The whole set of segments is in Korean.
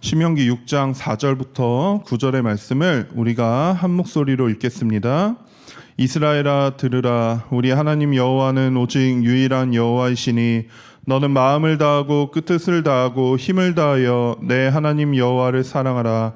신명기 6장 4절부터 9절의 말씀을 우리가 한 목소리로 읽겠습니다. 이스라엘아 들으라. 우리 하나님 여호와는 오직 유일한 여호와이시니 너는 마음을 다하고 뜻을 다하고 힘을 다하여 내 하나님 여호와를 사랑하라.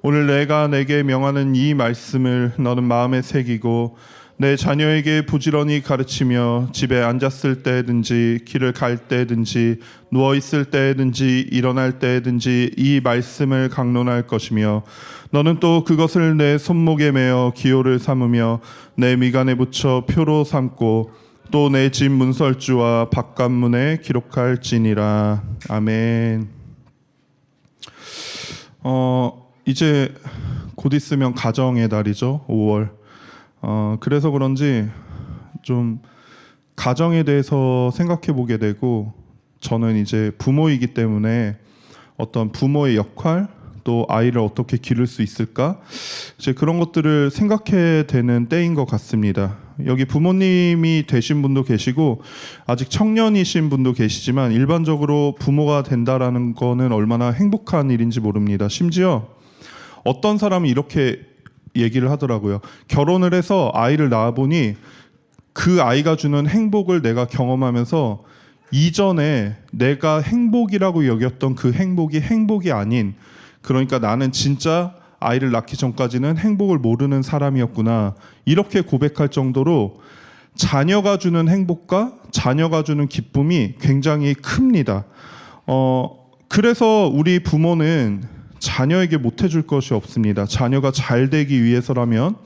오늘 내가 내게 명하는 이 말씀을 너는 마음에 새기고 내 자녀에게 부지런히 가르치며 집에 앉았을 때든지 길을 갈 때든지 누워 있을 때든지 일어날 때든지 이 말씀을 강론할 것이며 너는 또 그것을 내 손목에 매어 기호를 삼으며 내 미간에 붙여 표로 삼고 또 내 집 문설주와 바깥문에 기록할지니라. 아멘. 이제 곧 있으면 가정의 달이죠. 5월. 그래서 그런지 좀 가정에 대해서 생각해 보게 되고, 저는 이제 부모이기 때문에 어떤 부모의 역할, 또 아이를 어떻게 기를 수 있을까, 이제 그런 것들을 생각해 되는 때인 것 같습니다. 여기 부모님이 되신 분도 계시고 아직 청년이신 분도 계시지만 일반적으로 부모가 된다라는 거는 얼마나 행복한 일인지 모릅니다. 심지어 어떤 사람은 이렇게 얘기를 하더라고요. 결혼을 해서 아이를 낳아보니 그 아이가 주는 행복을 내가 경험하면서 이전에 내가 행복이라고 여겼던 그 행복이 아닌, 그러니까 나는 진짜 아이를 낳기 전까지는 행복을 모르는 사람이었구나, 이렇게 고백할 정도로 자녀가 주는 행복과 자녀가 주는 기쁨이 굉장히 큽니다. 그래서 우리 부모는 자녀에게 못해줄 것이 없습니다. 자녀가 잘 되기 위해서라면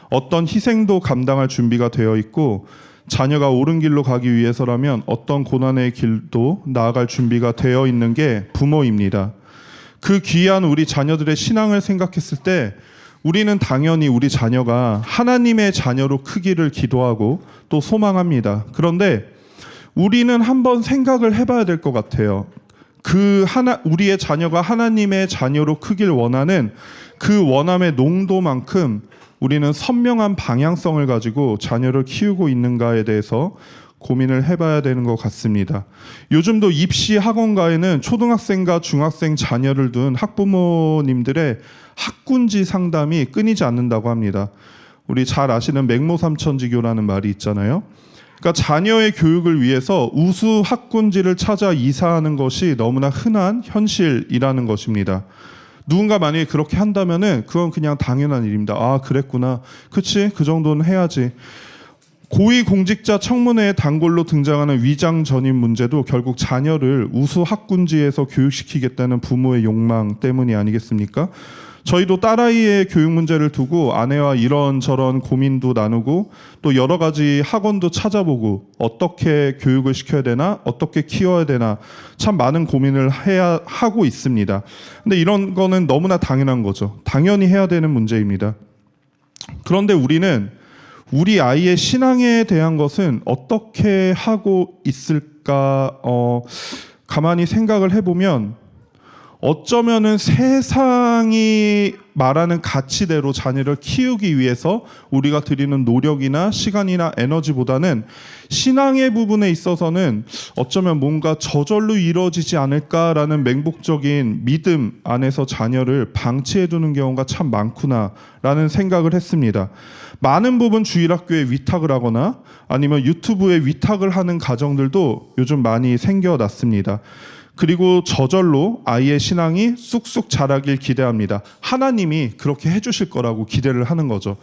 어떤 희생도 감당할 준비가 되어 있고, 자녀가 옳은 길로 가기 위해서라면 어떤 고난의 길도 나아갈 준비가 되어 있는 게 부모입니다. 그 귀한 우리 자녀들의 신앙을 생각했을 때 우리는 당연히 우리 자녀가 하나님의 자녀로 크기를 기도하고 또 소망합니다. 그런데 우리는 한번 생각을 해봐야 될 것 같아요. 우리의 자녀가 하나님의 자녀로 크길 원하는 그 원함의 농도만큼 우리는 선명한 방향성을 가지고 자녀를 키우고 있는가에 대해서 고민을 해봐야 되는 것 같습니다. 요즘도 입시 학원가에는 초등학생과 중학생 자녀를 둔 학부모님들의 학군지 상담이 끊이지 않는다고 합니다. 우리 잘 아시는 맹모삼천지교라는 말이 있잖아요. 그러니까 자녀의 교육을 위해서 우수 학군지를 찾아 이사하는 것이 너무나 흔한 현실이라는 것입니다. 누군가 만약에 그렇게 한다면은 그건 그냥 당연한 일입니다. 아, 그랬구나. 그치? 그 정도는 해야지. 고위공직자 청문회에 단골로 등장하는 위장 전입 문제도 결국 자녀를 우수 학군지에서 교육시키겠다는 부모의 욕망 때문이 아니겠습니까? 저희도 딸아이의 교육 문제를 두고 아내와 이런저런 고민도 나누고 또 여러 가지 학원도 찾아보고 어떻게 교육을 시켜야 되나, 어떻게 키워야 되나 참 많은 고민을 하고 있습니다. 근데 이런 거는 너무나 당연한 거죠. 당연히 해야 되는 문제입니다. 그런데 우리는 우리 아이의 신앙에 대한 것은 어떻게 하고 있을까, 가만히 생각을 해보면 어쩌면은 세상이 말하는 가치대로 자녀를 키우기 위해서 우리가 드리는 노력이나 시간이나 에너지보다는 신앙의 부분에 있어서는 어쩌면 뭔가 저절로 이루어지지 않을까라는 맹목적인 믿음 안에서 자녀를 방치해두는 경우가 참 많구나라는 생각을 했습니다. 많은 부분 주일학교에 위탁을 하거나 아니면 유튜브에 위탁을 하는 가정들도 요즘 많이 생겨났습니다. 그리고 저절로 아이의 신앙이 쑥쑥 자라길 기대합니다. 하나님이 그렇게 해주실 거라고 기대를 하는 거죠.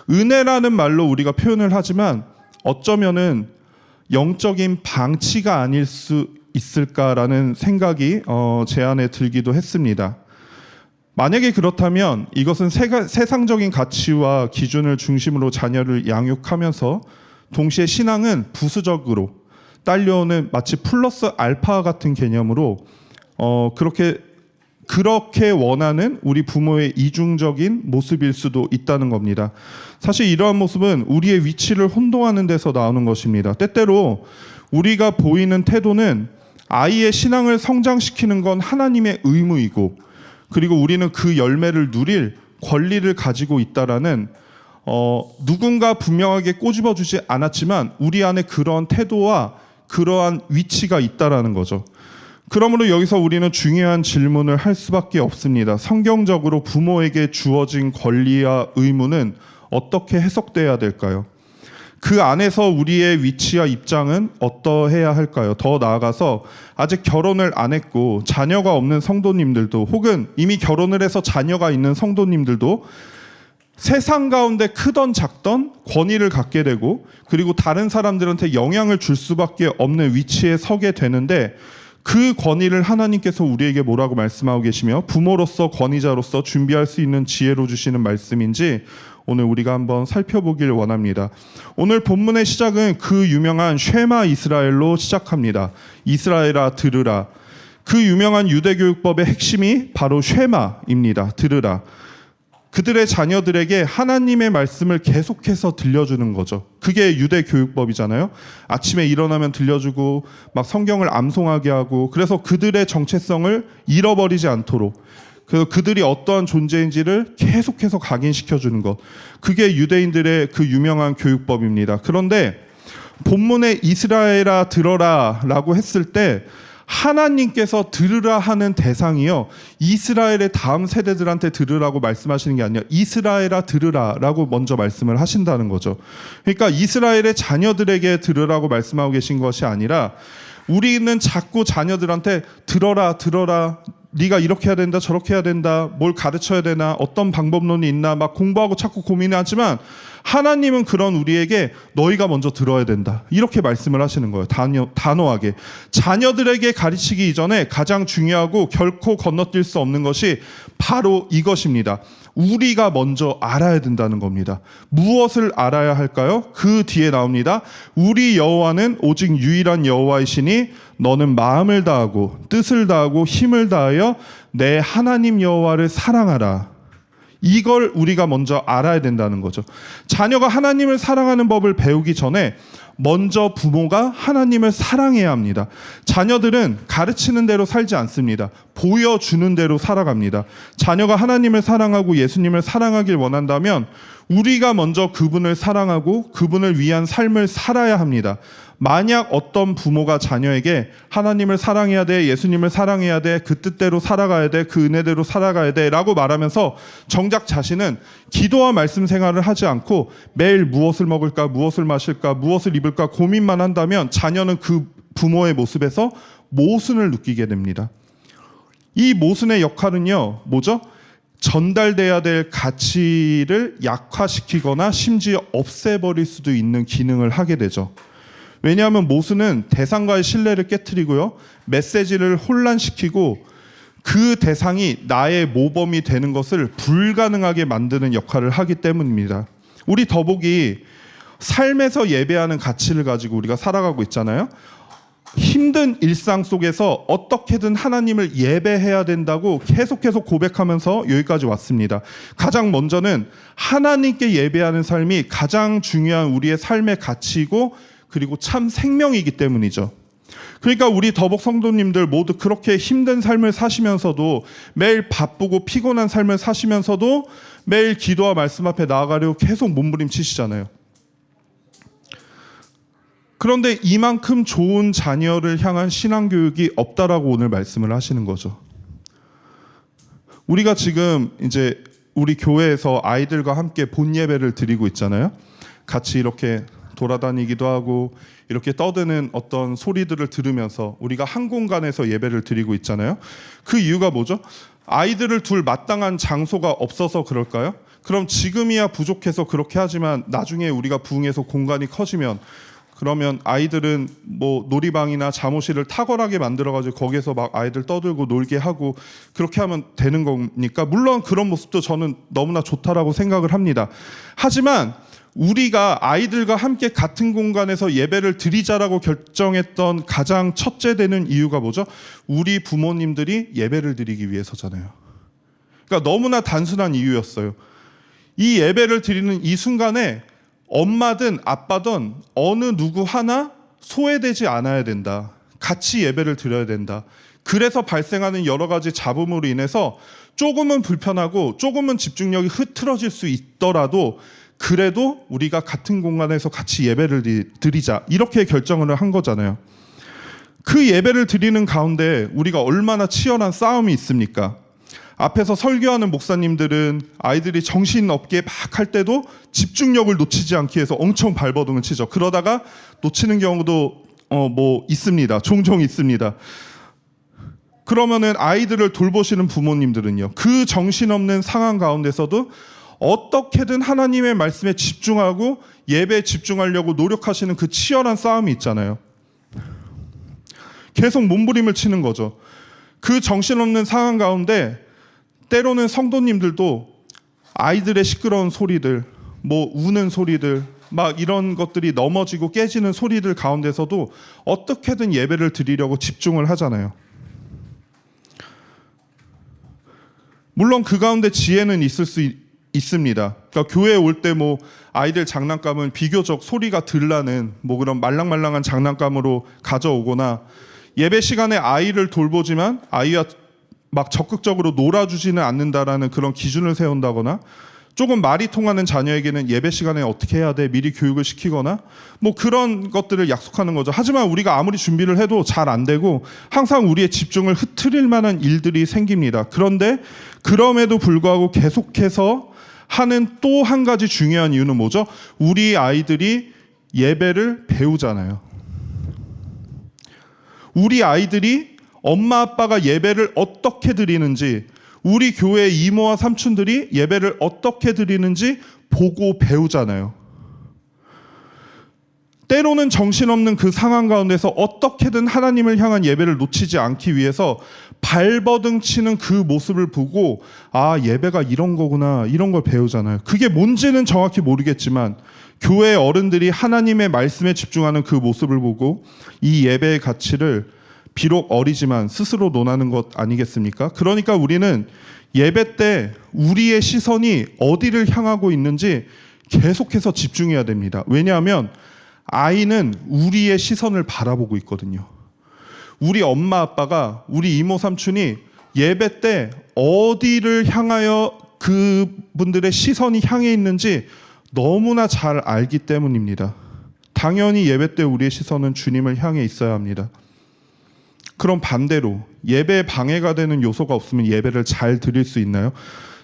은혜라는 말로 우리가 표현을 하지만 어쩌면은 영적인 방치가 아닐 수 있을까라는 생각이 제 안에 들기도 했습니다. 만약에 그렇다면 이것은 세상적인 가치와 기준을 중심으로 자녀를 양육하면서 동시에 신앙은 부수적으로 딸려오는 마치 플러스 알파 같은 개념으로 그렇게 원하는 우리 부모의 이중적인 모습일 수도 있다는 겁니다. 사실 이러한 모습은 우리의 위치를 혼동하는 데서 나오는 것입니다. 때때로 우리가 보이는 태도는 아이의 신앙을 성장시키는 건 하나님의 의무이고, 그리고 우리는 그 열매를 누릴 권리를 가지고 있다라는 누군가 분명하게 꼬집어주지 않았지만 우리 안에 그런 태도와 그러한 위치가 있다라는 거죠. 그러므로 여기서 우리는 중요한 질문을 할 수밖에 없습니다. 성경적으로 부모에게 주어진 권리와 의무는 어떻게 해석돼야 될까요? 그 안에서 우리의 위치와 입장은 어떠해야 할까요? 더 나아가서 아직 결혼을 안 했고 자녀가 없는 성도님들도, 혹은 이미 결혼을 해서 자녀가 있는 성도님들도 세상 가운데 크던 작던 권위를 갖게 되고, 그리고 다른 사람들한테 영향을 줄 수밖에 없는 위치에 서게 되는데, 그 권위를 하나님께서 우리에게 뭐라고 말씀하고 계시며 부모로서, 권위자로서 준비할 수 있는 지혜로 주시는 말씀인지 오늘 우리가 한번 살펴보길 원합니다. 오늘 본문의 시작은 그 유명한 쉐마 이스라엘로 시작합니다. 이스라엘아 들으라. 그 유명한 유대교육법의 핵심이 바로 쉐마입니다. 들으라. 그들의 자녀들에게 하나님의 말씀을 계속해서 들려주는 거죠. 그게 유대 교육법이잖아요. 아침에 일어나면 들려주고 막 성경을 암송하게 하고, 그래서 그들의 정체성을 잃어버리지 않도록, 그래서 그들이 어떠한 존재인지를 계속해서 각인시켜주는 것, 그게 유대인들의 그 유명한 교육법입니다. 그런데 본문에 이스라엘아 들어라 라고 했을 때 하나님께서 들으라 하는 대상이요, 이스라엘의 다음 세대들한테 들으라고 말씀하시는 게 아니라 이스라엘아 들으라 라고 먼저 말씀을 하신다는 거죠. 그러니까 이스라엘의 자녀들에게 들으라고 말씀하고 계신 것이 아니라, 우리는 자꾸 자녀들한테 들어라 네가 이렇게 해야 된다, 저렇게 해야 된다, 뭘 가르쳐야 되나, 어떤 방법론이 있나 막 공부하고 자꾸 고민하지만, 하나님은 그런 우리에게 너희가 먼저 들어야 된다 이렇게 말씀을 하시는 거예요. 단호하게. 자녀들에게 가르치기 이전에 가장 중요하고 결코 건너뛸 수 없는 것이 바로 이것입니다. 우리가 먼저 알아야 된다는 겁니다. 무엇을 알아야 할까요? 그 뒤에 나옵니다. 우리 여호와는 오직 유일한 여호와이시니 너는 마음을 다하고 뜻을 다하고 힘을 다하여 내 하나님 여호와를 사랑하라. 이걸 우리가 먼저 알아야 된다는 거죠. 자녀가 하나님을 사랑하는 법을 배우기 전에 먼저 부모가 하나님을 사랑해야 합니다. 자녀들은 가르치는 대로 살지 않습니다. 보여주는 대로 살아갑니다. 자녀가 하나님을 사랑하고 예수님을 사랑하길 원한다면 우리가 먼저 그분을 사랑하고 그분을 위한 삶을 살아야 합니다. 만약 어떤 부모가 자녀에게 하나님을 사랑해야 돼, 예수님을 사랑해야 돼, 그 뜻대로 살아가야 돼, 그 은혜대로 살아가야 돼 라고 말하면서 정작 자신은 기도와 말씀 생활을 하지 않고 매일 무엇을 먹을까, 무엇을 마실까, 무엇을 입을까 고민만 한다면 자녀는 그 부모의 모습에서 모순을 느끼게 됩니다. 이 모순의 역할은요, 뭐죠? 전달돼야 될 가치를 약화시키거나 심지어 없애버릴 수도 있는 기능을 하게 되죠. 왜냐하면 모순은 대상과의 신뢰를 깨트리고요, 메시지를 혼란시키고 그 대상이 나의 모범이 되는 것을 불가능하게 만드는 역할을 하기 때문입니다. 우리 더복이 삶에서 예배하는 가치를 가지고 우리가 살아가고 있잖아요. 힘든 일상 속에서 어떻게든 하나님을 예배해야 된다고 계속해서 고백하면서 여기까지 왔습니다. 가장 먼저는 하나님께 예배하는 삶이 가장 중요한 우리의 삶의 가치이고, 그리고 참 생명이기 때문이죠. 그러니까 우리 더복 성도님들 모두 그렇게 힘든 삶을 사시면서도, 매일 바쁘고 피곤한 삶을 사시면서도 매일 기도와 말씀 앞에 나아가려고 계속 몸부림치시잖아요. 그런데 이만큼 좋은 자녀를 향한 신앙교육이 없다라고 오늘 말씀을 하시는 거죠. 우리가 지금 이제 우리 교회에서 아이들과 함께 본 예배를 드리고 있잖아요. 같이 이렇게 돌아다니기도 하고 이렇게 떠드는 어떤 소리들을 들으면서 우리가 한 공간에서 예배를 드리고 있잖아요. 그 이유가 뭐죠? 아이들을 둘 마땅한 장소가 없어서 그럴까요? 그럼 지금이야 부족해서 그렇게 하지만 나중에 우리가 부흥해서 공간이 커지면, 그러면 아이들은 뭐 놀이방이나 잠옷실을 탁월하게 만들어가지고 거기서 막 아이들 떠들고 놀게 하고 그렇게 하면 되는 겁니까? 물론 그런 모습도 저는 너무나 좋다라고 생각을 합니다. 하지만 우리가 아이들과 함께 같은 공간에서 예배를 드리자라고 결정했던 가장 첫째 되는 이유가 뭐죠? 우리 부모님들이 예배를 드리기 위해서잖아요. 그러니까 너무나 단순한 이유였어요. 이 예배를 드리는 이 순간에 엄마든 아빠든 어느 누구 하나 소외되지 않아야 된다. 같이 예배를 드려야 된다. 그래서 발생하는 여러 가지 잡음으로 인해서 조금은 불편하고 조금은 집중력이 흐트러질 수 있더라도 그래도 우리가 같은 공간에서 같이 예배를 드리자, 이렇게 결정을 한 거잖아요. 그 예배를 드리는 가운데 우리가 얼마나 치열한 싸움이 있습니까? 앞에서 설교하는 목사님들은 아이들이 정신없게 막 할 때도 집중력을 놓치지 않기 위해서 엄청 발버둥을 치죠. 그러다가 놓치는 경우도 있습니다. 종종 있습니다. 그러면은 아이들을 돌보시는 부모님들은요, 그 정신없는 상황 가운데서도 어떻게든 하나님의 말씀에 집중하고 예배에 집중하려고 노력하시는 그 치열한 싸움이 있잖아요. 계속 몸부림을 치는 거죠. 그 정신없는 상황 가운데 때로는 성도님들도 아이들의 시끄러운 소리들, 우는 소리들, 막 이런 것들이 넘어지고 깨지는 소리들 가운데서도 어떻게든 예배를 드리려고 집중을 하잖아요. 물론 그 가운데 지혜는 있을 수 있습니다. 그러니까 교회에 올 때 아이들 장난감은 비교적 소리가 덜 나는 그런 말랑말랑한 장난감으로 가져오거나, 예배 시간에 아이를 돌보지만 아이와 막 적극적으로 놀아주지는 않는다라는 그런 기준을 세운다거나, 조금 말이 통하는 자녀에게는 예배 시간에 어떻게 해야 돼 미리 교육을 시키거나 그런 것들을 약속하는 거죠. 하지만 우리가 아무리 준비를 해도 잘 안 되고 항상 우리의 집중을 흐트릴 만한 일들이 생깁니다. 그런데 그럼에도 불구하고 계속해서 하는 또 한 가지 중요한 이유는 뭐죠? 우리 아이들이 예배를 배우잖아요. 우리 아이들이 엄마 아빠가 예배를 어떻게 드리는지, 우리 교회 이모와 삼촌들이 예배를 어떻게 드리는지 보고 배우잖아요. 때로는 정신없는 그 상황 가운데서 어떻게든 하나님을 향한 예배를 놓치지 않기 위해서 발버둥 치는 그 모습을 보고 예배가 이런 거구나, 이런 걸 배우잖아요. 그게 뭔지는 정확히 모르겠지만 교회 어른들이 하나님의 말씀에 집중하는 그 모습을 보고 이 예배의 가치를 비록 어리지만 스스로 논하는 것 아니겠습니까? 그러니까 우리는 예배 때 우리의 시선이 어디를 향하고 있는지 계속해서 집중해야 됩니다. 왜냐하면 아이는 우리의 시선을 바라보고 있거든요. 우리 엄마 아빠가, 우리 이모 삼촌이 예배 때 어디를 향하여 그분들의 시선이 향해 있는지 너무나 잘 알기 때문입니다. 당연히 예배 때 우리의 시선은 주님을 향해 있어야 합니다. 그럼 반대로 예배에 방해가 되는 요소가 없으면 예배를 잘 드릴 수 있나요?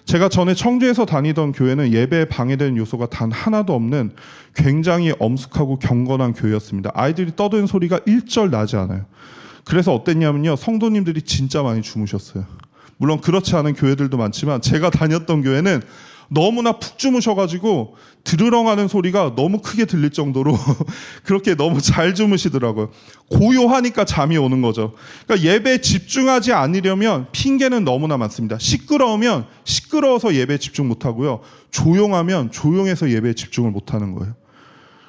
제가 전에 청주에서 다니던 교회는 예배에 방해되는 요소가 단 하나도 없는 굉장히 엄숙하고 경건한 교회였습니다. 아이들이 떠드는 소리가 일절 나지 않아요. 그래서 어땠냐면요, 성도님들이 진짜 많이 주무셨어요. 물론 그렇지 않은 교회들도 많지만 제가 다녔던 교회는 너무나 푹 주무셔가지고 드르렁하는 소리가 너무 크게 들릴 정도로 그렇게 너무 잘 주무시더라고요. 고요하니까 잠이 오는 거죠. 그러니까 예배에 집중하지 않으려면 핑계는 너무나 많습니다. 시끄러우면 시끄러워서 예배에 집중 못하고요, 조용하면 조용해서 예배에 집중을 못하는 거예요.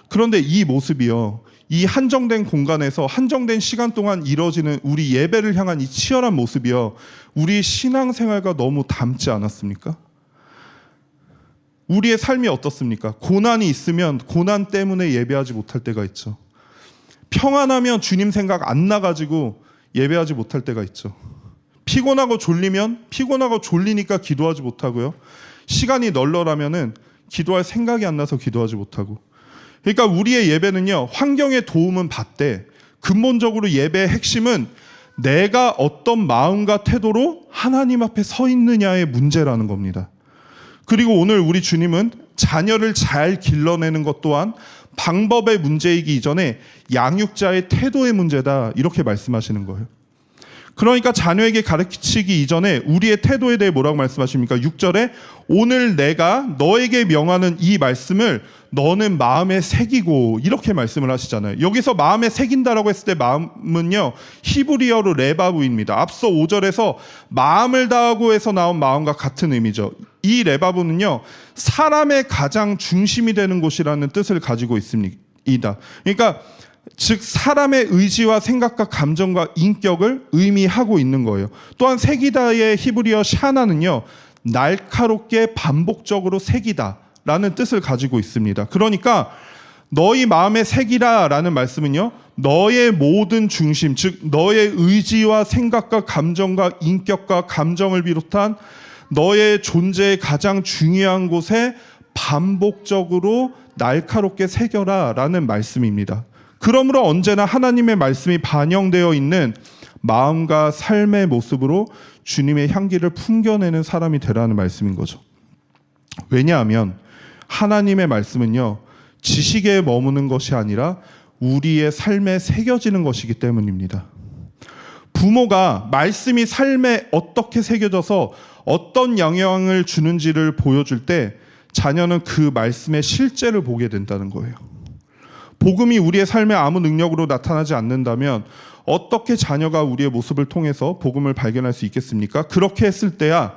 그런데 이 모습이요, 이 한정된 공간에서 한정된 시간 동안 이뤄지는 우리 예배를 향한 이 치열한 모습이요, 우리 신앙생활과 너무 닮지 않았습니까? 우리의 삶이 어떻습니까? 고난이 있으면 고난 때문에 예배하지 못할 때가 있죠. 평안하면 주님 생각 안 나가지고 예배하지 못할 때가 있죠. 피곤하고 졸리면 피곤하고 졸리니까 기도하지 못하고요, 시간이 널널하면은 기도할 생각이 안 나서 기도하지 못하고. 그러니까 우리의 예배는요, 환경의 도움은 받되 근본적으로 예배의 핵심은 내가 어떤 마음과 태도로 하나님 앞에 서 있느냐의 문제라는 겁니다. 그리고 오늘 우리 주님은 자녀를 잘 길러내는 것 또한 방법의 문제이기 이전에 양육자의 태도의 문제다, 이렇게 말씀하시는 거예요. 그러니까 자녀에게 가르치기 이전에 우리의 태도에 대해 뭐라고 말씀하십니까? 6절에 오늘 내가 너에게 명하는 이 말씀을 너는 마음에 새기고, 이렇게 말씀을 하시잖아요. 여기서 마음에 새긴다라고 했을 때 마음은요, 히브리어로 레바브입니다. 앞서 5절에서 마음을 다하고 해서 나온 마음과 같은 의미죠. 이 레바브는요, 사람의 가장 중심이 되는 곳이라는 뜻을 가지고 있습니다. 그러니까 즉 사람의 의지와 생각과 감정과 인격을 의미하고 있는 거예요. 또한 새기다의 히브리어 샤나는요, 날카롭게 반복적으로 새기다라는 뜻을 가지고 있습니다. 그러니까 너희 마음에 새기라라는 말씀은요, 너의 모든 중심, 즉 너의 의지와 생각과 감정과 인격과 감정을 비롯한 너의 존재의 가장 중요한 곳에 반복적으로 날카롭게 새겨라라는 말씀입니다. 그러므로 언제나 하나님의 말씀이 반영되어 있는 마음과 삶의 모습으로 주님의 향기를 풍겨내는 사람이 되라는 말씀인 거죠. 왜냐하면 하나님의 말씀은요, 지식에 머무는 것이 아니라 우리의 삶에 새겨지는 것이기 때문입니다. 부모가 말씀이 삶에 어떻게 새겨져서 어떤 영향을 주는지를 보여줄 때 자녀는 그 말씀의 실제를 보게 된다는 거예요. 복음이 우리의 삶에 아무 능력으로 나타나지 않는다면 어떻게 자녀가 우리의 모습을 통해서 복음을 발견할 수 있겠습니까? 그렇게 했을 때야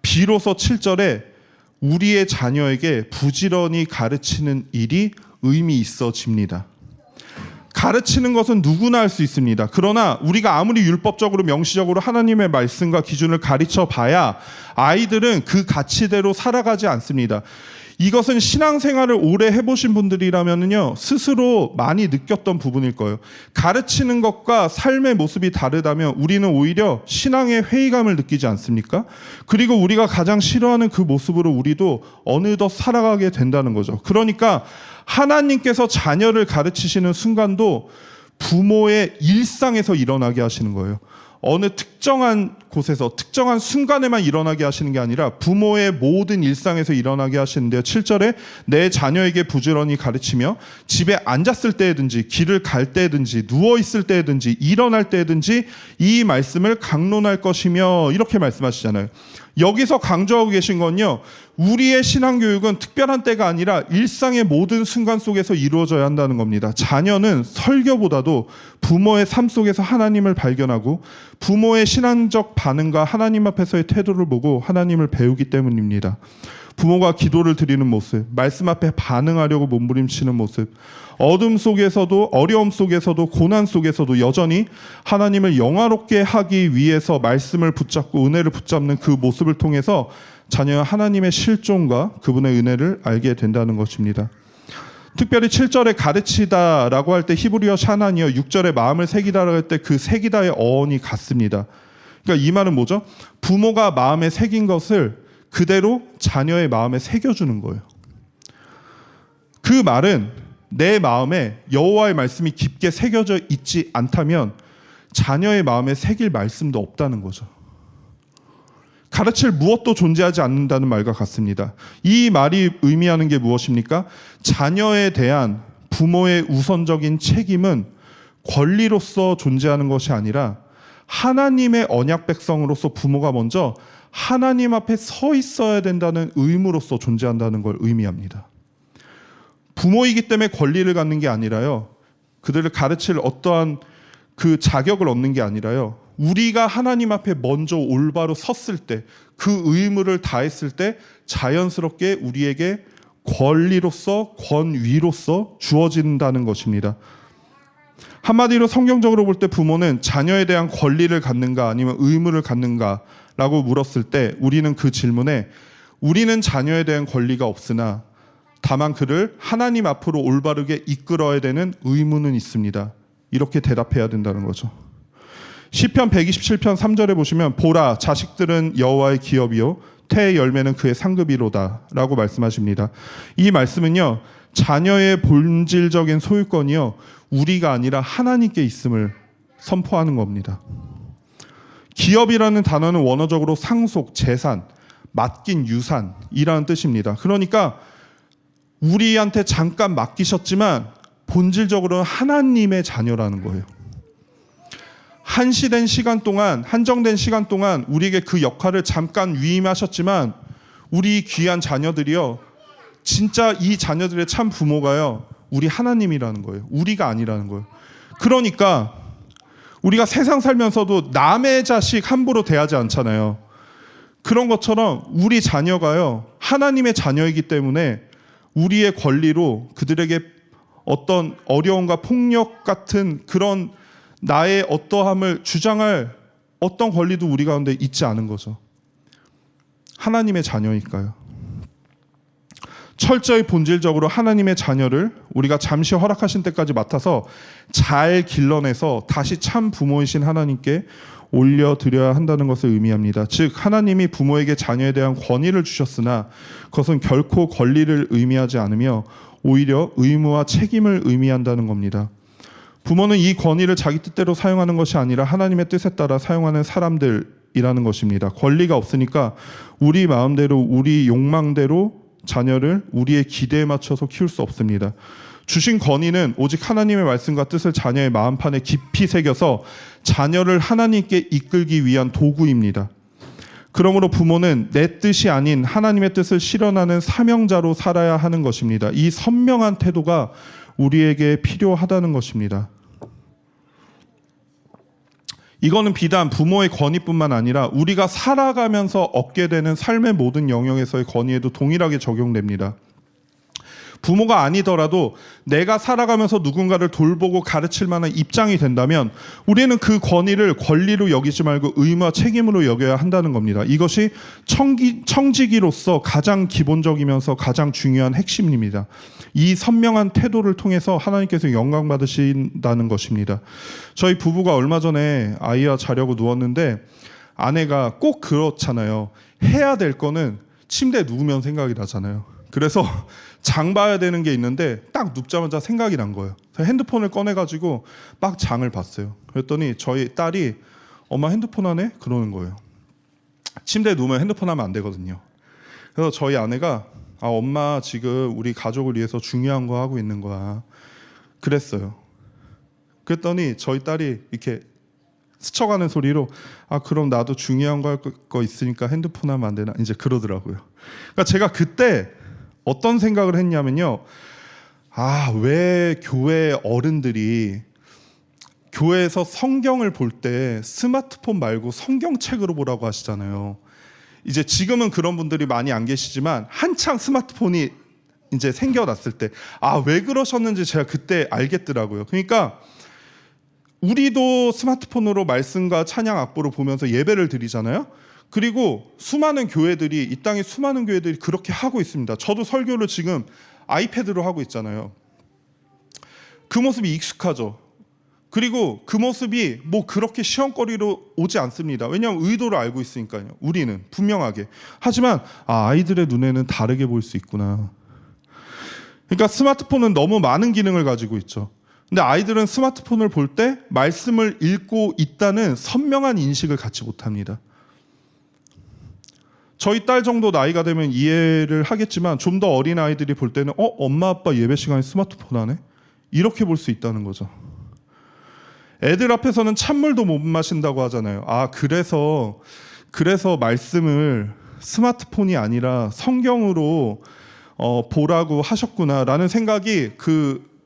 비로소 7절에 우리의 자녀에게 부지런히 가르치는 일이 의미 있어집니다. 가르치는 것은 누구나 할 수 있습니다. 그러나 우리가 아무리 율법적으로 명시적으로 하나님의 말씀과 기준을 가르쳐 봐야 아이들은 그 가치대로 살아가지 않습니다. 이것은 신앙생활을 오래 해보신 분들이라면요 스스로 많이 느꼈던 부분일 거예요. 가르치는 것과 삶의 모습이 다르다면 우리는 오히려 신앙의 회의감을 느끼지 않습니까? 그리고 우리가 가장 싫어하는 그 모습으로 우리도 어느덧 살아가게 된다는 거죠. 그러니까 하나님께서 자녀를 가르치시는 순간도 부모의 일상에서 일어나게 하시는 거예요. 어느 특정한 곳에서 특정한 순간에만 일어나게 하시는 게 아니라 부모의 모든 일상에서 일어나게 하시는데요. 7절에 내 자녀에게 부지런히 가르치며 집에 앉았을 때든지 길을 갈 때든지 누워있을 때든지 일어날 때든지 이 말씀을 강론할 것이며 이렇게 말씀하시잖아요. 여기서 강조하고 계신 건요, 우리의 신앙교육은 특별한 때가 아니라 일상의 모든 순간 속에서 이루어져야 한다는 겁니다. 자녀는 설교보다도 부모의 삶 속에서 하나님을 발견하고 부모의 신앙적 반응과 하나님 앞에서의 태도를 보고 하나님을 배우기 때문입니다. 부모가 기도를 드리는 모습, 말씀 앞에 반응하려고 몸부림치는 모습, 어둠 속에서도 어려움 속에서도 고난 속에서도 여전히 하나님을 영화롭게 하기 위해서 말씀을 붙잡고 은혜를 붙잡는 그 모습을 통해서 자녀가 하나님의 실존과 그분의 은혜를 알게 된다는 것입니다. 특별히 7절에 가르치다라고 할 때 히브리어 샤나니어, 6절에 마음을 새기다라고 할 때 그 새기다의 어원이 같습니다. 그러니까 이 말은 뭐죠? 부모가 마음에 새긴 것을 그대로 자녀의 마음에 새겨주는 거예요. 그 말은 내 마음에 여호와의 말씀이 깊게 새겨져 있지 않다면 자녀의 마음에 새길 말씀도 없다는 거죠. 가르칠 무엇도 존재하지 않는다는 말과 같습니다. 이 말이 의미하는 게 무엇입니까? 자녀에 대한 부모의 우선적인 책임은 권리로서 존재하는 것이 아니라 하나님의 언약 백성으로서 부모가 먼저 하나님 앞에 서 있어야 된다는 의무로서 존재한다는 걸 의미합니다. 부모이기 때문에 권리를 갖는 게 아니라요, 그들을 가르칠 어떠한 그 자격을 얻는 게 아니라요, 우리가 하나님 앞에 먼저 올바로 섰을 때, 그 의무를 다했을 때 자연스럽게 우리에게 권리로서 권위로서 주어진다는 것입니다. 한마디로 성경적으로 볼 때 부모는 자녀에 대한 권리를 갖는가 아니면 의무를 갖는가 라고 물었을 때 우리는 그 질문에 우리는 자녀에 대한 권리가 없으나 다만 그를 하나님 앞으로 올바르게 이끌어야 되는 의무는 있습니다, 이렇게 대답해야 된다는 거죠. 시편 127편 3절에 보시면 보라 자식들은 여호와의 기업이요 태의 열매는 그의 상급이로다 라고 말씀하십니다. 이 말씀은요, 자녀의 본질적인 소유권이요 우리가 아니라 하나님께 있음을 선포하는 겁니다. 기업이라는 단어는 원어적으로 상속, 재산, 맡긴 유산이라는 뜻입니다. 그러니까 우리한테 잠깐 맡기셨지만 본질적으로는 하나님의 자녀라는 거예요. 한시된 시간 동안, 한정된 시간 동안 우리에게 그 역할을 잠깐 위임하셨지만 우리 귀한 자녀들이요, 진짜 이 자녀들의 참 부모가요 우리 하나님이라는 거예요. 우리가 아니라는 거예요. 그러니까 우리가 세상 살면서도 남의 자식 함부로 대하지 않잖아요. 그런 것처럼 우리 자녀가요 하나님의 자녀이기 때문에 우리의 권리로 그들에게 어떤 어려움과 폭력 같은 그런 나의 어떠함을 주장할 어떤 권리도 우리 가운데 있지 않은 거죠. 하나님의 자녀니까요. 철저히 본질적으로 하나님의 자녀를 우리가 잠시 허락하신 때까지 맡아서 잘 길러내서 다시 참 부모이신 하나님께 올려드려야 한다는 것을 의미합니다. 즉 하나님이 부모에게 자녀에 대한 권위를 주셨으나 그것은 결코 권리를 의미하지 않으며 오히려 의무와 책임을 의미한다는 겁니다. 부모는 이 권위를 자기 뜻대로 사용하는 것이 아니라 하나님의 뜻에 따라 사용하는 사람들이라는 것입니다. 권리가 없으니까 우리 마음대로, 우리 욕망대로 자녀를 우리의 기대에 맞춰서 키울 수 없습니다. 주신 권위는 오직 하나님의 말씀과 뜻을 자녀의 마음판에 깊이 새겨서 자녀를 하나님께 이끌기 위한 도구입니다. 그러므로 부모는 내 뜻이 아닌 하나님의 뜻을 실현하는 사명자로 살아야 하는 것입니다. 이 선명한 태도가 우리에게 필요하다는 것입니다. 이거는 비단 부모의 권위뿐만 아니라 우리가 살아가면서 얻게 되는 삶의 모든 영역에서의 권위에도 동일하게 적용됩니다. 부모가 아니더라도 내가 살아가면서 누군가를 돌보고 가르칠 만한 입장이 된다면 우리는 그 권위를 권리로 여기지 말고 의무와 책임으로 여겨야 한다는 겁니다. 이것이 청지기로서 가장 기본적이면서 가장 중요한 핵심입니다. 이 선명한 태도를 통해서 하나님께서 영광 받으신다는 것입니다. 저희 부부가 얼마 전에 아이와 자려고 누웠는데 아내가 꼭 그렇잖아요. 해야 될 거는 침대에 누우면 생각이 나잖아요. 그래서 장 봐야 되는 게 있는데 딱 눕자마자 생각이 난 거예요. 그래서 핸드폰을 꺼내가지고 막 장을 봤어요. 그랬더니 저희 딸이 엄마 핸드폰 하네? 그러는 거예요. 침대에 누우면 핸드폰 하면 안 되거든요. 그래서 저희 아내가 엄마 지금 우리 가족을 위해서 중요한 거 하고 있는 거야. 그랬어요. 그랬더니 저희 딸이 이렇게 스쳐가는 소리로 그럼 나도 중요한 거 할 거 있으니까 핸드폰 하면 안 되나? 이제 그러더라고요. 그러니까 제가 그때 어떤 생각을 했냐면요. 왜 교회 어른들이 교회에서 성경을 볼 때 스마트폰 말고 성경책으로 보라고 하시잖아요. 이제 지금은 그런 분들이 많이 안 계시지만 한창 스마트폰이 이제 생겨났을 때 왜 그러셨는지 제가 그때 알겠더라고요. 그러니까 우리도 스마트폰으로 말씀과 찬양 악보를 보면서 예배를 드리잖아요. 그리고 수많은 교회들이 이 땅에 수많은 교회들이 그렇게 하고 있습니다. 저도 설교를 지금 아이패드로 하고 있잖아요. 그 모습이 익숙하죠. 그리고 그 모습이 뭐 그렇게 시험거리로 오지 않습니다. 왜냐하면 의도를 알고 있으니까요. 우리는 분명하게. 하지만 아이들의 눈에는 다르게 보일 수 있구나. 그러니까 스마트폰은 너무 많은 기능을 가지고 있죠. 근데 아이들은 스마트폰을 볼 때 말씀을 읽고 있다는 선명한 인식을 갖지 못합니다. 저희 딸 정도 나이가 되면 이해를 하겠지만 좀 더 어린 아이들이 볼 때는 엄마 아빠 예배 시간에 스마트폰 하네? 이렇게 볼 수 있다는 거죠. 애들 앞에서는 찬물도 못 마신다고 하잖아요. 그래서 말씀을 스마트폰이 아니라 성경으로 보라고 하셨구나라는 생각이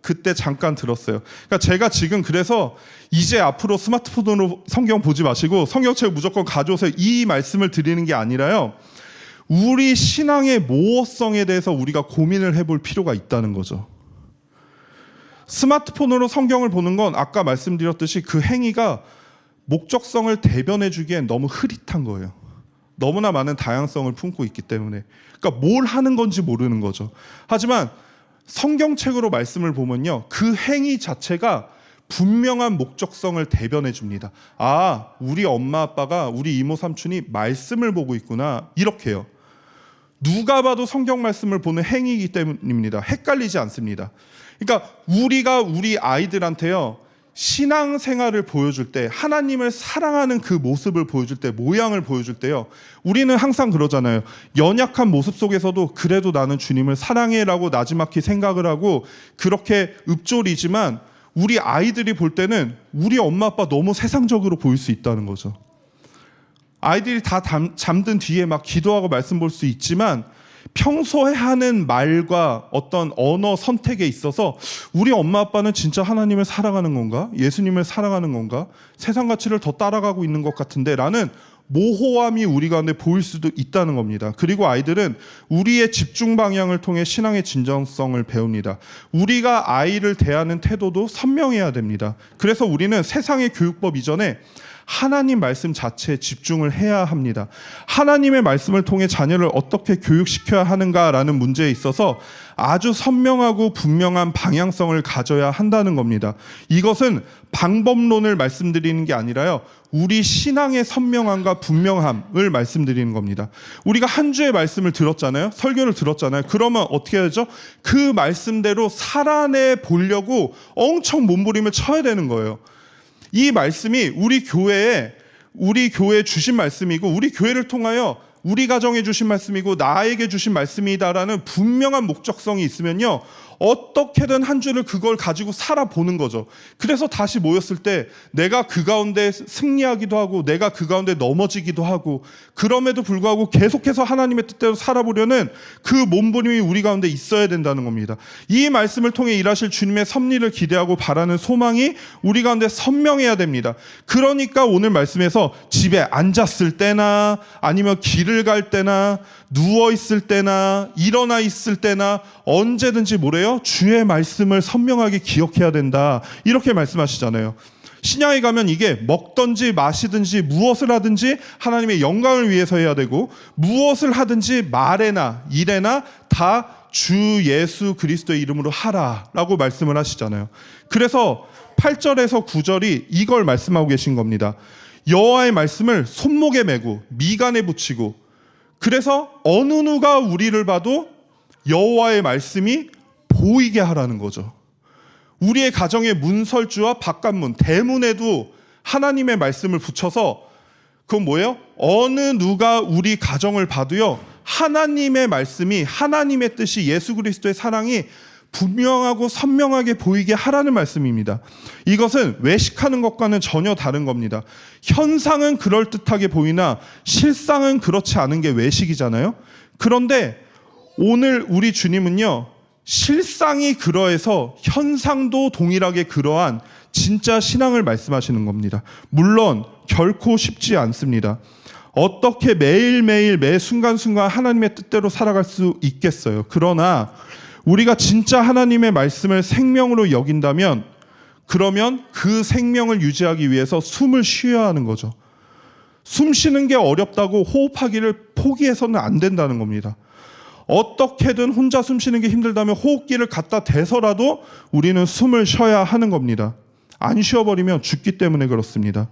그때 잠깐 들었어요. 그러니까 제가 지금 그래서 이제 앞으로 스마트폰으로 성경 보지 마시고 성경책을 무조건 가져오서 이 말씀을 드리는 게 아니라요. 우리 신앙의 모호성에 대해서 우리가 고민을 해볼 필요가 있다는 거죠. 스마트폰으로 성경을 보는 건 아까 말씀드렸듯이 그 행위가 목적성을 대변해 주기엔 너무 흐릿한 거예요. 너무나 많은 다양성을 품고 있기 때문에. 그러니까 뭘 하는 건지 모르는 거죠. 하지만 성경책으로 말씀을 보면요. 그 행위 자체가 분명한 목적성을 대변해 줍니다. 우리 엄마 아빠가 우리 이모 삼촌이 말씀을 보고 있구나. 이렇게요. 누가 봐도 성경 말씀을 보는 행위이기 때문입니다. 헷갈리지 않습니다. 그러니까 우리가 우리 아이들한테요. 신앙생활을 보여줄 때 하나님을 사랑하는 그 모습을 보여줄 때 모양을 보여줄 때요. 우리는 항상 그러잖아요. 연약한 모습 속에서도 그래도 나는 주님을 사랑해라고 나지막히 생각을 하고 그렇게 읊조리지만 우리 아이들이 볼 때는 우리 엄마 아빠 너무 세상적으로 보일 수 있다는 거죠. 아이들이 다 잠든 뒤에 막 기도하고 말씀 볼 수 있지만 평소에 하는 말과 어떤 언어 선택에 있어서 우리 엄마 아빠는 진짜 하나님을 사랑하는 건가? 예수님을 사랑하는 건가? 세상 가치를 더 따라가고 있는 것 같은데 라는 모호함이 우리 가운데 보일 수도 있다는 겁니다. 그리고 아이들은 우리의 집중 방향을 통해 신앙의 진정성을 배웁니다. 우리가 아이를 대하는 태도도 선명해야 됩니다. 그래서 우리는 세상의 교육법 이전에 하나님 말씀 자체에 집중을 해야 합니다. 하나님의 말씀을 통해 자녀를 어떻게 교육시켜야 하는가라는 문제에 있어서 아주 선명하고 분명한 방향성을 가져야 한다는 겁니다. 이것은 방법론을 말씀드리는 게 아니라요, 우리 신앙의 선명함과 분명함을 말씀드리는 겁니다. 우리가 한 주의 말씀을 들었잖아요. 설교를 들었잖아요. 그러면 어떻게 해야죠? 그 말씀대로 살아내 보려고 엄청 몸부림을 쳐야 되는 거예요. 이 말씀이 우리 교회에 주신 말씀이고, 우리 교회를 통하여 우리 가정에 주신 말씀이고 나에게 주신 말씀이다라는 분명한 목적성이 있으면요, 어떻게든 한 주를 그걸 가지고 살아보는 거죠. 그래서 다시 모였을 때 내가 그 가운데 승리하기도 하고 내가 그 가운데 넘어지기도 하고, 그럼에도 불구하고 계속해서 하나님의 뜻대로 살아보려는 그 몸부림이 우리 가운데 있어야 된다는 겁니다. 이 말씀을 통해 일하실 주님의 섭리를 기대하고 바라는 소망이 우리 가운데 선명해야 됩니다. 그러니까 오늘 말씀에서 집에 앉았을 때나 아니면 길을 갈 때나 누워 있을 때나 일어나 있을 때나 언제든지 뭐래요? 주의 말씀을 선명하게 기억해야 된다, 이렇게 말씀하시잖아요. 신약에 가면 이게 먹든지 마시든지 무엇을 하든지 하나님의 영광을 위해서 해야 되고, 무엇을 하든지 말에나 일에나 다 주 예수 그리스도의 이름으로 하라라고 말씀을 하시잖아요. 그래서 8절에서 9절이 이걸 말씀하고 계신 겁니다. 여호와의 말씀을 손목에 메고 미간에 붙이고, 그래서 어느 누가 우리를 봐도 여호와의 말씀이 보이게 하라는 거죠. 우리의 가정의 문설주와 바깥문, 대문에도 하나님의 말씀을 붙여서, 그건 뭐예요? 어느 누가 우리 가정을 봐도요, 하나님의 말씀이, 하나님의 뜻이, 예수 그리스도의 사랑이 분명하고 선명하게 보이게 하라는 말씀입니다. 이것은 외식하는 것과는 전혀 다른 겁니다. 현상은 그럴듯하게 보이나 실상은 그렇지 않은 게 외식이잖아요. 그런데 오늘 우리 주님은요, 실상이 그러해서 현상도 동일하게 그러한 진짜 신앙을 말씀하시는 겁니다. 물론 결코 쉽지 않습니다. 어떻게 매일매일 매 순간순간 하나님의 뜻대로 살아갈 수 있겠어요. 그러나 우리가 진짜 하나님의 말씀을 생명으로 여긴다면, 그러면 그 생명을 유지하기 위해서 숨을 쉬어야 하는 거죠. 숨 쉬는 게 어렵다고 호흡하기를 포기해서는 안 된다는 겁니다. 어떻게든 혼자 숨 쉬는 게 힘들다면 호흡기를 갖다 대서라도 우리는 숨을 쉬어야 하는 겁니다. 안 쉬어버리면 죽기 때문에 그렇습니다.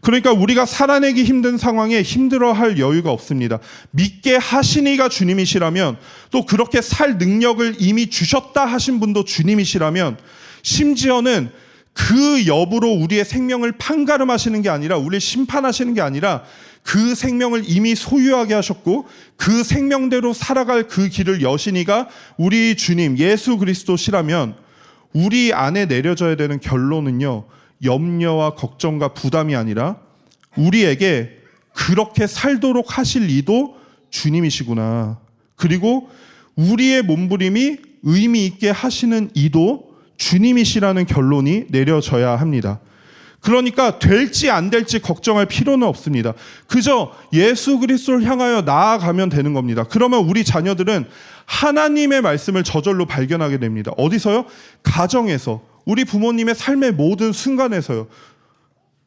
그러니까 우리가 살아내기 힘든 상황에 힘들어할 여유가 없습니다. 믿게 하신 이가 주님이시라면, 또 그렇게 살 능력을 이미 주셨다 하신 분도 주님이시라면, 심지어는 그 여부로 우리의 생명을 판가름하시는 게 아니라, 우리를 심판하시는 게 아니라, 그 생명을 이미 소유하게 하셨고 그 생명대로 살아갈 그 길을 여신 이가 우리 주님 예수 그리스도시라면, 우리 안에 내려져야 되는 결론은요, 염려와 걱정과 부담이 아니라 우리에게 그렇게 살도록 하실 이도 주님이시구나, 그리고 우리의 몸부림이 의미 있게 하시는 이도 주님이시라는 결론이 내려져야 합니다. 그러니까 될지 안 될지 걱정할 필요는 없습니다. 그저 예수 그리스도를 향하여 나아가면 되는 겁니다. 그러면 우리 자녀들은 하나님의 말씀을 저절로 발견하게 됩니다. 어디서요? 가정에서, 우리 부모님의 삶의 모든 순간에서요.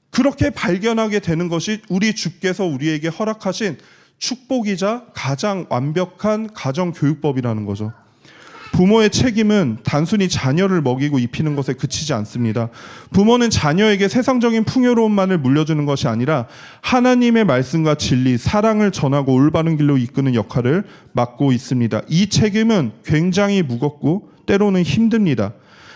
그렇게 발견하게 되는 것이 우리 주께서 우리에게 허락하신 축복이자 가장 완벽한 가정교육법이라는 거죠. 부모의 책임은 단순히 자녀를 먹이고 입히는 것에 그치지 않습니다. 부모는 자녀에게 세상적인 풍요로움만을 물려주는 것이 아니라 하나님의 말씀과 진리, 사랑을 전하고 올바른 길로 이끄는 역할을 맡고 있습니다. 이 책임은 굉장히 무겁고 때로는 힘듭니다.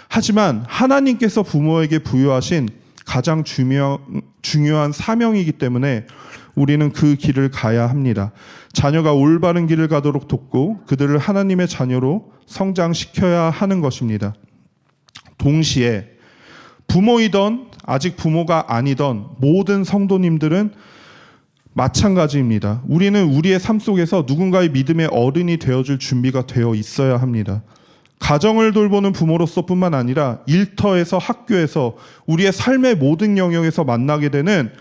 하지만 하나님께서 부모에게 부여하신 가장 중요한 사명이기 때문에 우리는 그 길을 가야 합니다. 자녀가 올바른 길을 가도록 돕고 그들을 하나님의 자녀로 성장시켜야 하는 것입니다. 동시에 부모이던 아직 부모가 아니던 모든 성도님들은 마찬가지입니다. 우리는 우리의 삶 속에서 누군가의 믿음의 어른이 되어줄 준비가 되어 있어야 합니다. 가정을 돌보는 부모로서 뿐만 아니라 일터에서, 학교에서, 우리의 삶의 모든 영역에서 만나게 되는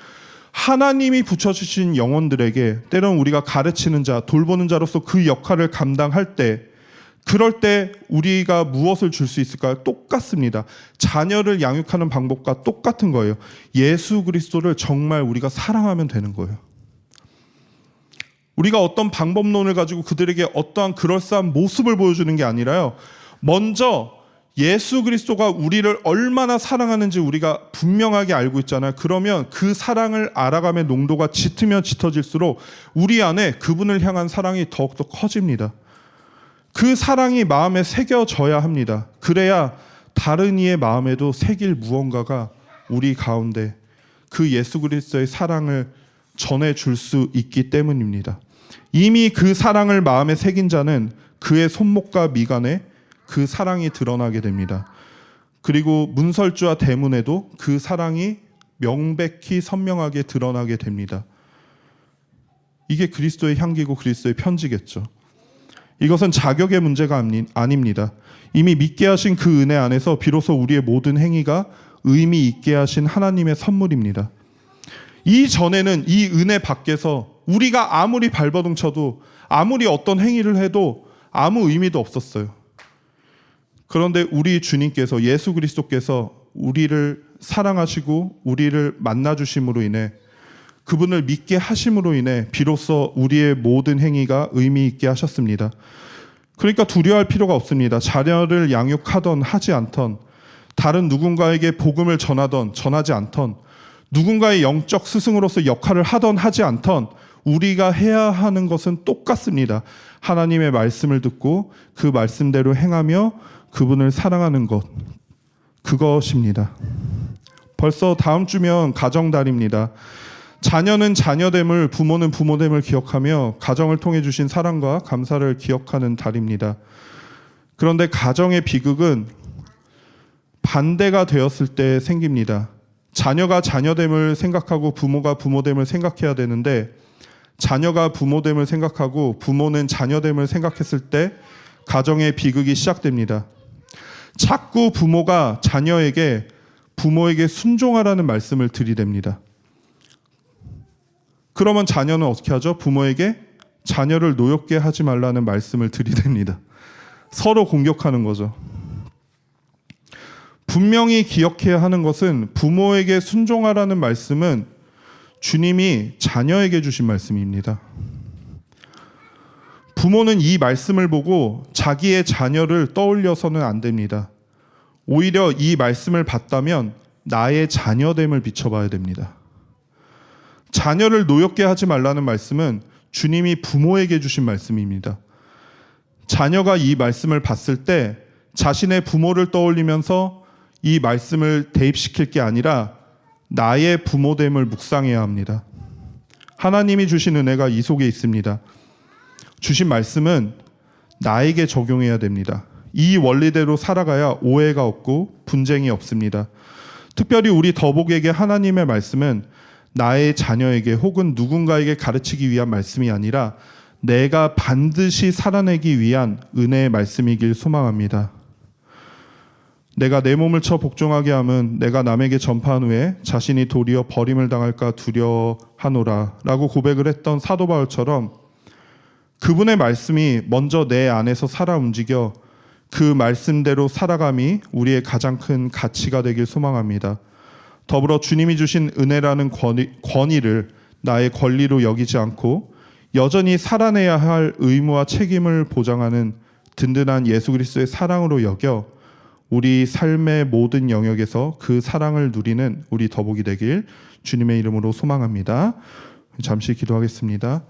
하나님이 붙여주신 영혼들에게 때로는 우리가 가르치는 자, 돌보는 자로서 그 역할을 감당할 때 그럴 때 우리가 무엇을 줄 수 있을까요? 똑같습니다. 자녀를 양육하는 방법과 똑같은 거예요. 예수 그리스도를 정말 우리가 사랑하면 되는 거예요. 우리가 어떤 방법론을 가지고 그들에게 어떠한 그럴싸한 모습을 보여주는 게 아니라요, 먼저 예수 그리스도가 우리를 얼마나 사랑하는지 우리가 분명하게 알고 있잖아요. 그러면 그 사랑을 알아가며 농도가 짙으면 짙어질수록 우리 안에 그분을 향한 사랑이 더욱더 커집니다. 그 사랑이 마음에 새겨져야 합니다. 그래야 다른 이의 마음에도 새길 무언가가 우리 가운데 그 예수 그리스도의 사랑을 전해줄 수 있기 때문입니다. 이미 그 사랑을 마음에 새긴 자는 그의 손목과 미간에 그 사랑이 드러나게 됩니다. 그리고 문설주와 대문에도 그 사랑이 명백히 선명하게 드러나게 됩니다. 이게 그리스도의 향기고 그리스도의 편지겠죠. 이것은 자격의 문제가 아닙니다. 이미 믿게 하신 그 은혜 안에서 비로소 우리의 모든 행위가 의미 있게 하신 하나님의 선물입니다. 이전에는 이 은혜 밖에서 우리가 아무리 발버둥 쳐도 아무리 어떤 행위를 해도 아무 의미도 없었어요. 그런데 우리 주님께서, 예수 그리스도께서 우리를 사랑하시고 우리를 만나주심으로 인해, 그분을 믿게 하심으로 인해 비로소 우리의 모든 행위가 의미 있게 하셨습니다. 그러니까 두려워할 필요가 없습니다. 자녀를 양육하던 하지 않던, 다른 누군가에게 복음을 전하던 전하지 않던, 누군가의 영적 스승으로서 역할을 하던 하지 않던 우리가 해야 하는 것은 똑같습니다. 하나님의 말씀을 듣고 그 말씀대로 행하며 그분을 사랑하는 것, 그것입니다. 벌써 다음 주면 가정달입니다. 자녀는 자녀됨을, 부모는 부모됨을 기억하며 가정을 통해 주신 사랑과 감사를 기억하는 달입니다. 그런데 가정의 비극은 반대가 되었을 때 생깁니다. 자녀가 자녀됨을 생각하고 부모가 부모됨을 생각해야 되는데, 자녀가 부모됨을 생각하고 부모는 자녀됨을 생각했을 때 가정의 비극이 시작됩니다. 자꾸 부모가 자녀에게 부모에게 순종하라는 말씀을 들이댑니다. 그러면 자녀는 어떻게 하죠? 부모에게 자녀를 노엽게 하지 말라는 말씀을 들이댑니다. 서로 공격하는 거죠. 분명히 기억해야 하는 것은, 부모에게 순종하라는 말씀은 주님이 자녀에게 주신 말씀입니다. 부모는 이 말씀을 보고 자기의 자녀를 떠올려서는 안 됩니다. 오히려 이 말씀을 받다면 나의 자녀됨을 비춰봐야 됩니다. 자녀를 노엽게 하지 말라는 말씀은 주님이 부모에게 주신 말씀입니다. 자녀가 이 말씀을 봤을 때 자신의 부모를 떠올리면서 이 말씀을 대입시킬 게 아니라 나의 부모됨을 묵상해야 합니다. 하나님이 주신 은혜가 이 속에 있습니다. 주신 말씀은 나에게 적용해야 됩니다. 이 원리대로 살아가야 오해가 없고 분쟁이 없습니다. 특별히 우리 더복에게 하나님의 말씀은 나의 자녀에게 혹은 누군가에게 가르치기 위한 말씀이 아니라 내가 반드시 살아내기 위한 은혜의 말씀이길 소망합니다. 내가 내 몸을 쳐 복종하게 함은 내가 남에게 전파한 후에 자신이 도리어 버림을 당할까 두려워하노라 라고 고백을 했던 사도 바울처럼, 그분의 말씀이 먼저 내 안에서 살아 움직여 그 말씀대로 살아감이 우리의 가장 큰 가치가 되길 소망합니다. 더불어 주님이 주신 은혜라는 권위를 나의 권리로 여기지 않고 여전히 살아내야 할 의무와 책임을 보장하는 든든한 예수 그리스도의 사랑으로 여겨 우리 삶의 모든 영역에서 그 사랑을 누리는 우리 더복이 되길 주님의 이름으로 소망합니다. 잠시 기도하겠습니다.